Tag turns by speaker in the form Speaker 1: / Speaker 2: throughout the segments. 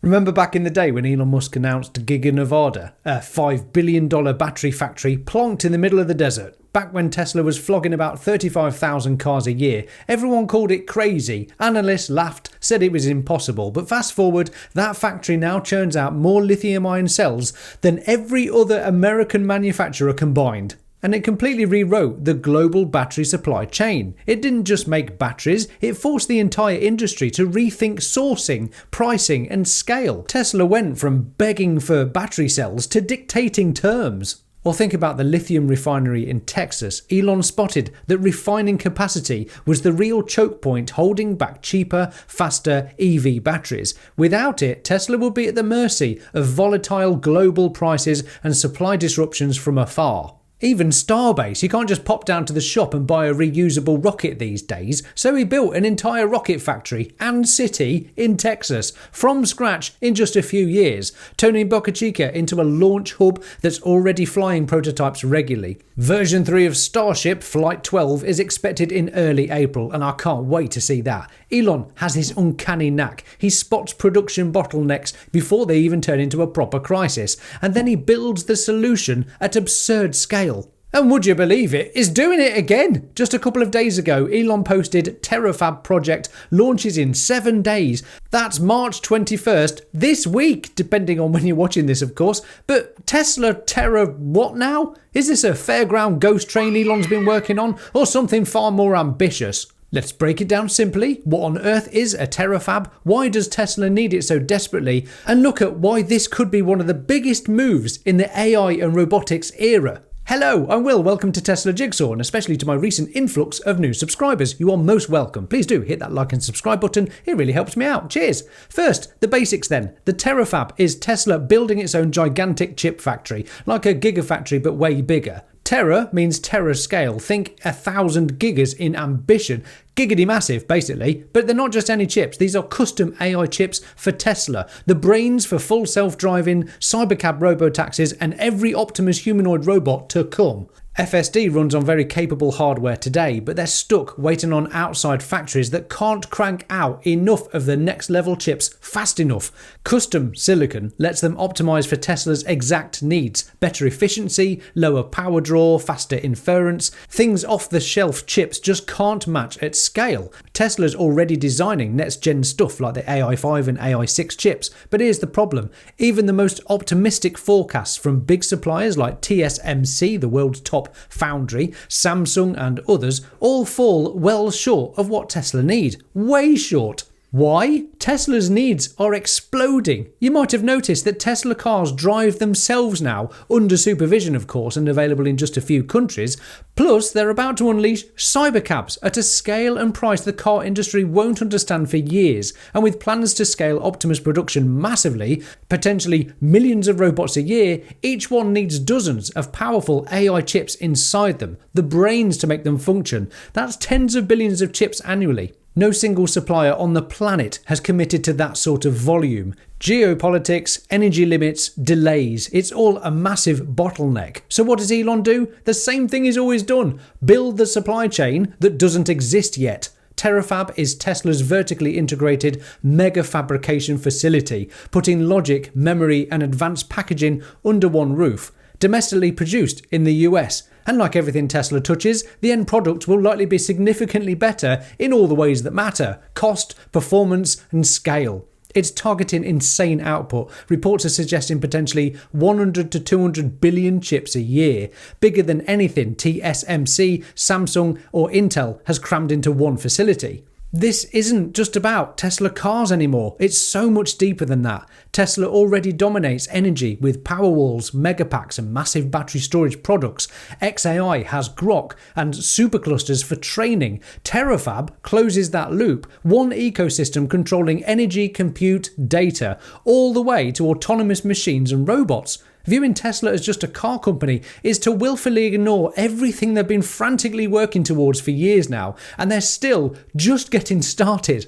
Speaker 1: Remember back in the day when Elon Musk announced Giga Nevada, a $5 billion battery factory plonked in the middle of the desert? Back when Tesla was flogging about 35,000 cars a year, everyone called it crazy. Analysts laughed, said it was impossible. But fast forward, that factory now churns out more lithium-ion cells than every other American manufacturer combined. And it completely rewrote the global battery supply chain. It didn't just make batteries, it forced the entire industry to rethink sourcing, pricing and scale. Tesla went from begging for battery cells to dictating terms. Or think about the lithium refinery in Texas. Elon spotted that refining capacity was the real choke point holding back cheaper, faster EV batteries. Without it, Tesla would be at the mercy of volatile global prices and supply disruptions from afar. Even Starbase, you can't just pop down to the shop and buy a reusable rocket these days, so he built an entire rocket factory and city in Texas from scratch in just a few years, turning Boca Chica into a launch hub that's already flying prototypes regularly. Version 3 of Starship Flight 12 is expected in early April, and I can't wait to see that. Elon has this uncanny knack. He spots production bottlenecks before they even turn into a proper crisis, and then he builds the solution at absurd scale. And would you believe it, he's doing it again! Just a couple of days ago, Elon posted Terafab Project launches in 7 days. That's March 21st, this week, depending on when you're watching this, of course. But Tesla Terra what now? Is this a fairground ghost train Elon's been working on, or something far more ambitious? Let's break it down simply. What on earth is a terafab? Why does Tesla need it so desperately? And look at why this could be one of the biggest moves in the AI and robotics era. Hello, I'm Will, welcome to Tesla Jigsaw, and especially to my recent influx of new subscribers. You are most welcome. Please do hit that like and subscribe button, it really helps me out. Cheers! First, the basics then. The Terafab is Tesla building its own gigantic chip factory, like a gigafactory but way bigger. Terra means Terra scale, think 1,000 gigas in ambition. Giggity massive, basically. But they're not just any chips, these are custom AI chips for Tesla. The brains for full self-driving, Cybercab robotaxis and every Optimus humanoid robot to come. FSD runs on very capable hardware today, but they're stuck waiting on outside factories that can't crank out enough of the next level chips fast enough. Custom silicon lets them optimize for Tesla's exact needs. Better efficiency, lower power draw, faster inference. Things off-the-shelf chips just can't match at scale. Tesla's already designing next-gen stuff like the AI5 and AI6 chips, but here's the problem. Even the most optimistic forecasts from big suppliers like TSMC, the world's top foundry, Samsung and others, all fall well short of what Tesla need. Way short. Why? Tesla's needs are exploding. You might have noticed that Tesla cars drive themselves now, under supervision of course, and available in just a few countries. Plus, they're about to unleash cybercabs at a scale and price the car industry won't understand for years. And with plans to scale Optimus production massively, potentially millions of robots a year, each one needs dozens of powerful AI chips inside them, the brains to make them function. That's tens of billions of chips annually. No single supplier on the planet has committed to that sort of volume. Geopolitics, energy limits, delays, it's all a massive bottleneck. So what does Elon do? The same thing he's always done. Build the supply chain that doesn't exist yet. Terafab is Tesla's vertically integrated mega fabrication facility, putting logic, memory and advanced packaging under one roof. Domestically produced in the US. And like everything Tesla touches, the end product will likely be significantly better in all the ways that matter: cost, performance and scale. It's targeting insane output. Reports are suggesting potentially 100 to 200 billion chips a year, bigger than anything TSMC, Samsung or Intel has crammed into one facility. This isn't just about Tesla cars anymore, it's so much deeper than that. Tesla already dominates energy with Powerwalls, Megapacks and massive battery storage products. XAI has Grok and superclusters for training. Terafab closes that loop, one ecosystem controlling energy, compute, data, all the way to autonomous machines and robots. Viewing Tesla as just a car company is to willfully ignore everything they've been frantically working towards for years now, and they're still just getting started.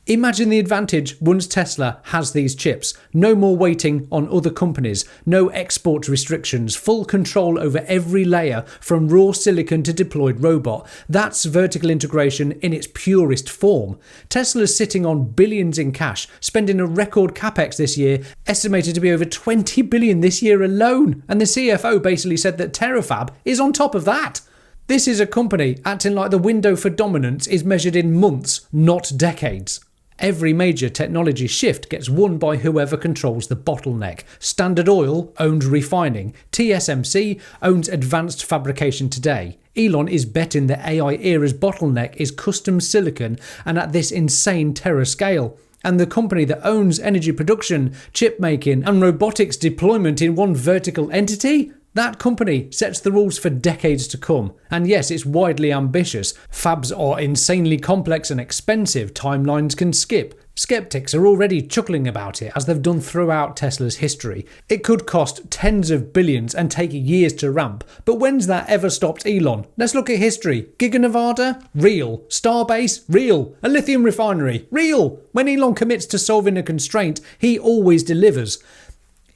Speaker 1: Imagine the advantage once Tesla has these chips. No more waiting on other companies, no export restrictions, full control over every layer from raw silicon to deployed robot. That's vertical integration in its purest form. Tesla's sitting on billions in cash, spending a record capex this year, estimated to be over 20 billion this year alone. And the CFO basically said that Terafab is on top of that. This is a company acting like the window for dominance is measured in months, not decades. Every major technology shift gets won by whoever controls the bottleneck. Standard Oil owns refining. TSMC owns advanced fabrication today. Elon is betting the AI era's bottleneck is custom silicon and at this insane TERA scale. And the company that owns energy production, chip making and robotics deployment in one vertical entity? That company sets the rules for decades to come. And yes, it's widely ambitious. Fabs are insanely complex and expensive. Timelines can skip. Skeptics are already chuckling about it, as they've done throughout Tesla's history. It could cost tens of billions and take years to ramp. But when's that ever stopped Elon? Let's look at history. Giga Nevada? Real. Starbase? Real. A lithium refinery? Real. When Elon commits to solving a constraint, he always delivers.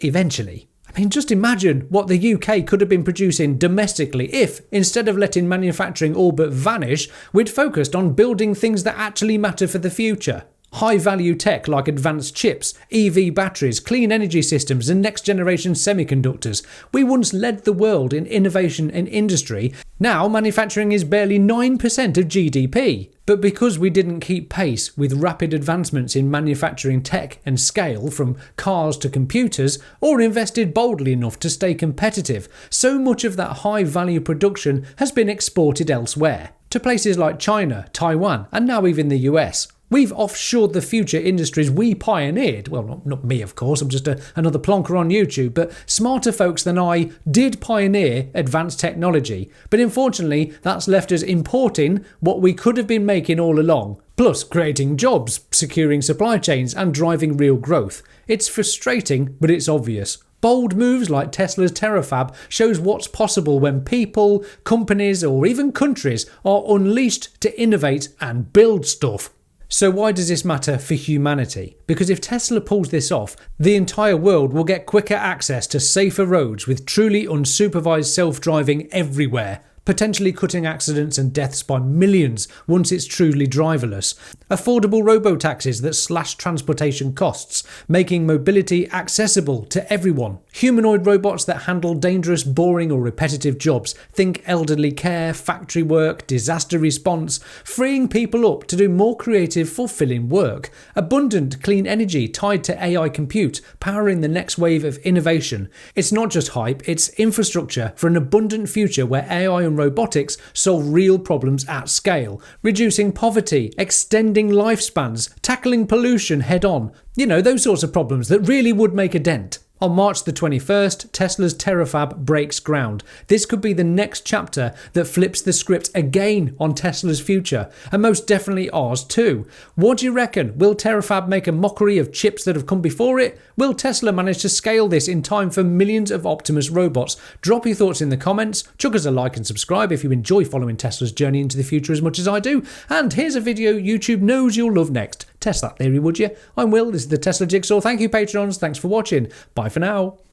Speaker 1: Eventually. I mean, just imagine what the UK could have been producing domestically if, instead of letting manufacturing all but vanish, we'd focused on building things that actually matter for the future. High-value tech like advanced chips, EV batteries, clean energy systems and next-generation semiconductors. We once led the world in innovation and industry. Now manufacturing is barely 9% of GDP. But because we didn't keep pace with rapid advancements in manufacturing tech and scale from cars to computers, or invested boldly enough to stay competitive, so much of that high-value production has been exported elsewhere, to places like China, Taiwan and now even the US. We've offshored the future industries we pioneered. Well, not me, of course, I'm just another plonker on YouTube, but smarter folks than I did pioneer advanced technology. But unfortunately, that's left us importing what we could have been making all along, plus creating jobs, securing supply chains and driving real growth. It's frustrating, but it's obvious. Bold moves like Tesla's Terafab shows what's possible when people, companies or even countries are unleashed to innovate and build stuff. So why does this matter for humanity? Because if Tesla pulls this off, the entire world will get quicker access to safer roads with truly unsupervised self-driving everywhere, potentially cutting accidents and deaths by millions once it's truly driverless. Affordable robotaxis that slash transportation costs, making mobility accessible to everyone. Humanoid robots that handle dangerous, boring or repetitive jobs. Think elderly care, factory work, disaster response, freeing people up to do more creative, fulfilling work. Abundant, clean energy tied to AI compute, powering the next wave of innovation. It's not just hype, it's infrastructure for an abundant future where AI and robotics solve real problems at scale, reducing poverty, extending lifespans, tackling pollution head on. You know, those sorts of problems that really would make a dent. On March the 21st, Tesla's Terafab breaks ground. This could be the next chapter that flips the script again on Tesla's future, and most definitely ours too. What do you reckon? Will Terafab make a mockery of chips that have come before it? Will Tesla manage to scale this in time for millions of Optimus robots? Drop your thoughts in the comments, chuck us a like and subscribe if you enjoy following Tesla's journey into the future as much as I do. And here's a video YouTube knows you'll love next. Test that theory, would you? I'm Will, this is the Tesla Jigsaw. Thank you, Patrons. Thanks for watching. Bye for now.